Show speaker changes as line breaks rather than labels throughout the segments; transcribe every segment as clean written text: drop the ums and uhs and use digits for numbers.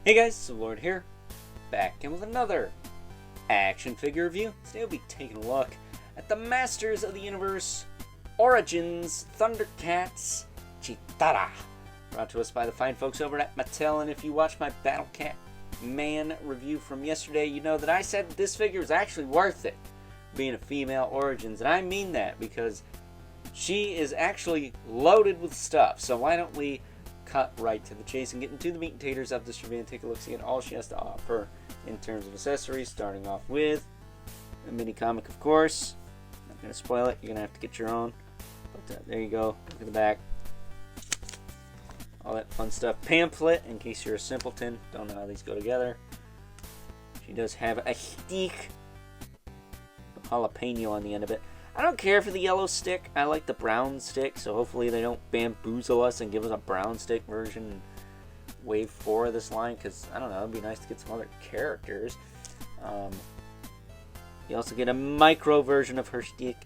Hey guys, it's Lord here, back in with another action figure review. Today we'll be taking a look at the Masters of the Universe Origins Thundercats Cheetara, brought to us by the fine folks over at Mattel. And if you watched my Battle Cat Man review from yesterday, you know that I said that this figure is actually worth it, being a female Origins, and I mean that because she is actually loaded with stuff. So why don't we cut right to the chase and get into the meat and taters of this review and take a look, see at all she has to offer in terms of accessories, starting off with a mini comic, of course. Not going to spoil it, you're going to have to get your own. But there you go, look at the back. All that fun stuff. Pamphlet, in case you're a simpleton, don't know how these go together. She does have a stick, a jalapeno on the end of it. I don't care for the yellow stick. I like the brown stick, so hopefully they don't bamboozle us and give us a brown stick version in wave 4 of this line, because, I don't know, it'd be nice to get some other characters. You also get a micro version of her stick.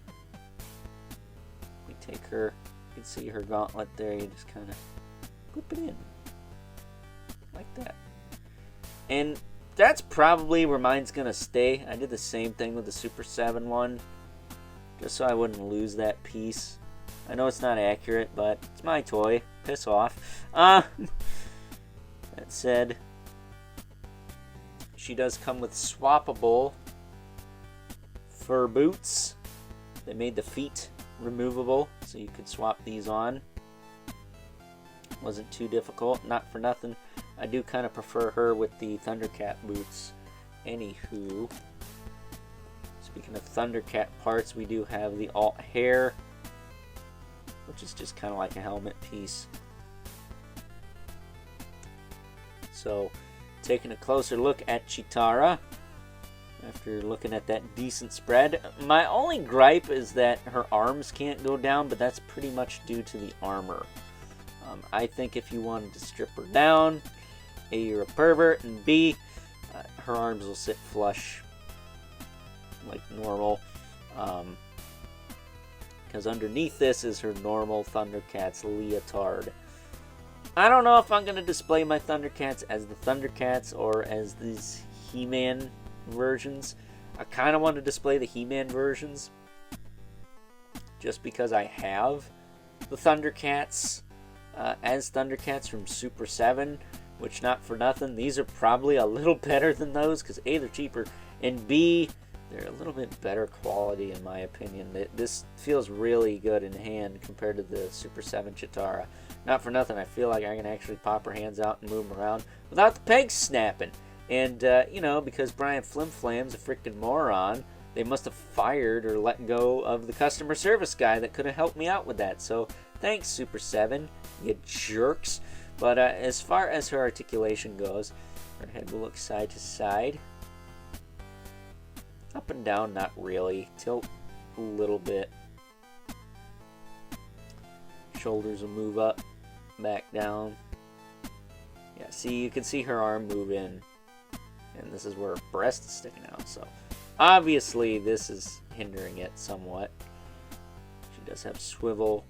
We take her, you can see her gauntlet there, you just kind of whip it in, like that. And that's probably where mine's going to stay. I did the same thing with the Super 7 one, just so I wouldn't lose that piece. I know it's not accurate, but it's my toy. Piss off. That said, she does come with swappable fur boots. They made the feet removable, so you could swap these on. Wasn't too difficult. Not for nothing, I do kind of prefer her with the Thundercat boots. Anywho, speaking of Thundercat parts, we do have the alt hair, which is just kind of like a helmet piece. So, taking a closer look at Cheetara, after looking at that decent spread, my only gripe is that her arms can't go down, but that's pretty much due to the armor. I think if you wanted to strip her down, A, you're a pervert, and B, her arms will sit flush like normal, because underneath this is her normal Thundercats leotard. I don't know if I'm going to display my Thundercats as the Thundercats or as these He-Man versions. I kind of want to display the He-Man versions just because I have the Thundercats as Thundercats from Super 7, which, not for nothing, these are probably a little better than those because A, they're cheaper, and B, they're a little bit better quality in my opinion. This feels really good in hand compared to the Super 7 Cheetara. Not for nothing, I feel like I can actually pop her hands out and move them around without the pegs snapping. And, you know, because Brian Flimflam's a freaking moron, they must have fired or let go of the customer service guy that could have helped me out with that. So, thanks, Super 7, you jerks. But as far as her articulation goes, her head will look side to side. Up and down, not really. Tilt a little bit. Shoulders will move up, back down. Yeah, see, you can see her arm move in. And this is where her breast is sticking out. So, obviously, this is hindering it somewhat. She does have swivel,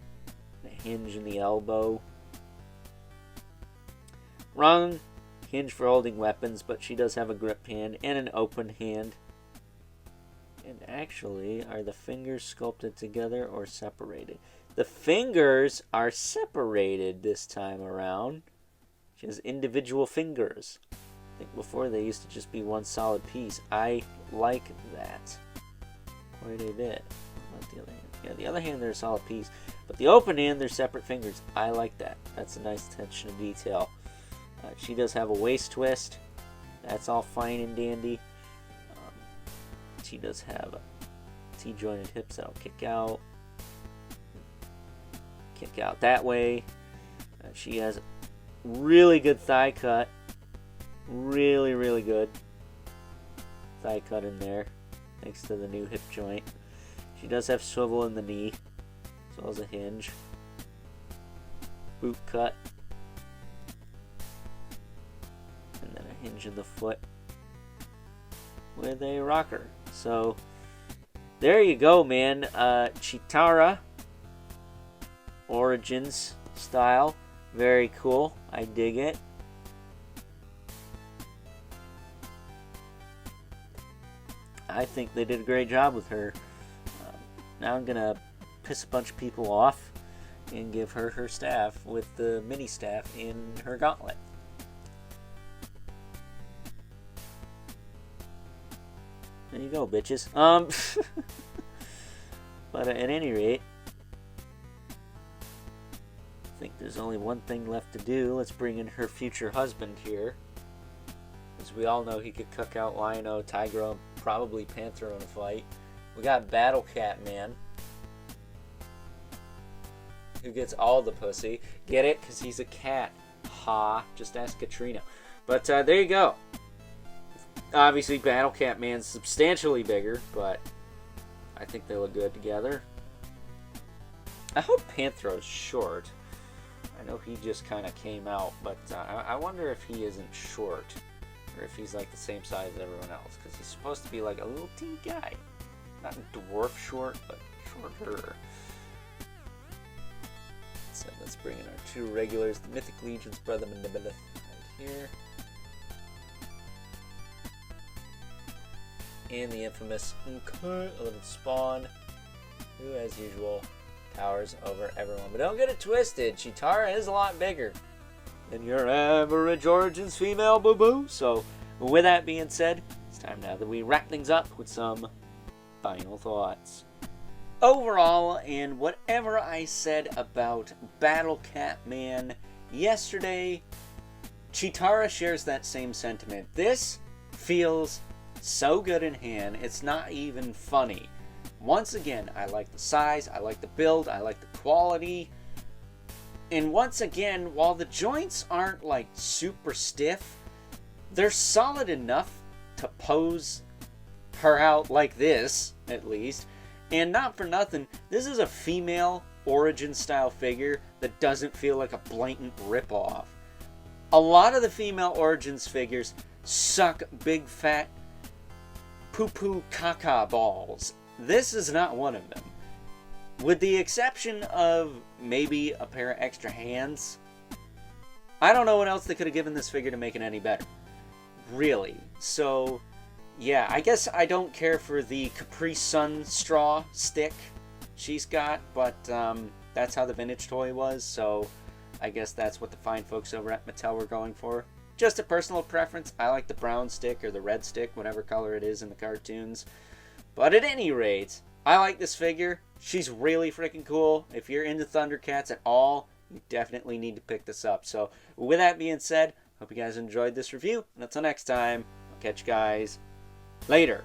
a hinge in the elbow. Wrong hinge for holding weapons, but she does have a grip hand and an open hand. And actually, are the fingers sculpted together or separated? The fingers are separated this time around. She has individual fingers. I think before they used to just be one solid piece. I like that quite a bit. Not the other hand. Yeah, the other hand they're a solid piece, but the open hand they're separate fingers. I like that. That's a nice attention to detail. She does have a waist twist. That's all fine and dandy. She does have T-jointed hips that'll kick out that way. She has really good thigh cut. Really good thigh cut in there, thanks to the new hip joint. She does have swivel in the knee, as well as a hinge. Boot cut. And then a hinge in the foot with a rocker. So, there you go, man. Cheetara Origins style. Very cool. I dig it. I think they did a great job with her. Now I'm gonna piss a bunch of people off and give her her staff with the mini staff in her gauntlet. There you go, bitches. But at any rate, I think there's only one thing left to do. Let's bring in her future husband here. As we all know, he could cook out Lion-O, Tigra, probably Panther in a fight. We got Battle Cat Man, who gets all the pussy. Get it? Because he's a cat. Ha. Just ask Katrina. But there you go. Obviously, Battle Cat Man's substantially bigger, but I think they look good together. I hope Panthro's short. I know he just kind of came out, but I wonder if he isn't short, or if he's like the same size as everyone else, because he's supposed to be like a little teeny guy. Not dwarf short, but shorter. So let's bring in our two regulars, the Mythic Legions, Brother Manibelith, right here. And the infamous 11th Spawn, who, as usual, towers over everyone. But don't get it twisted, Cheetara is a lot bigger than your average Origins female boo-boo. So, with that being said, it's time now that we wrap things up with some final thoughts. Overall, and whatever I said about Battle Cat Man yesterday, Cheetara shares that same sentiment. This feels so good in hand, it's not even funny. Once again, I like the size, I like the build, I like the quality. And once again, while the joints aren't like super stiff, they're solid enough to pose her out like this, at least. And not for nothing, this is a female Origin style figure that doesn't feel like a blatant ripoff. A lot of the female Origins figures suck big fat poo-poo caca balls. This is not one of them. With the exception of maybe a pair of extra hands, I don't know what else they could have given this figure to make it any better. Really. So, yeah, I guess I don't care for the Capri Sun straw stick she's got, but that's how the vintage toy was, so I guess that's what the fine folks over at Mattel were going for. Just a personal preference. I like the brown stick or the red stick, whatever color it is in the cartoons. But at any rate, I like this figure. She's really freaking cool. If you're into Thundercats at all, you definitely need to pick this up. So with that being said, hope you guys enjoyed this review. And until next time, I'll catch you guys later.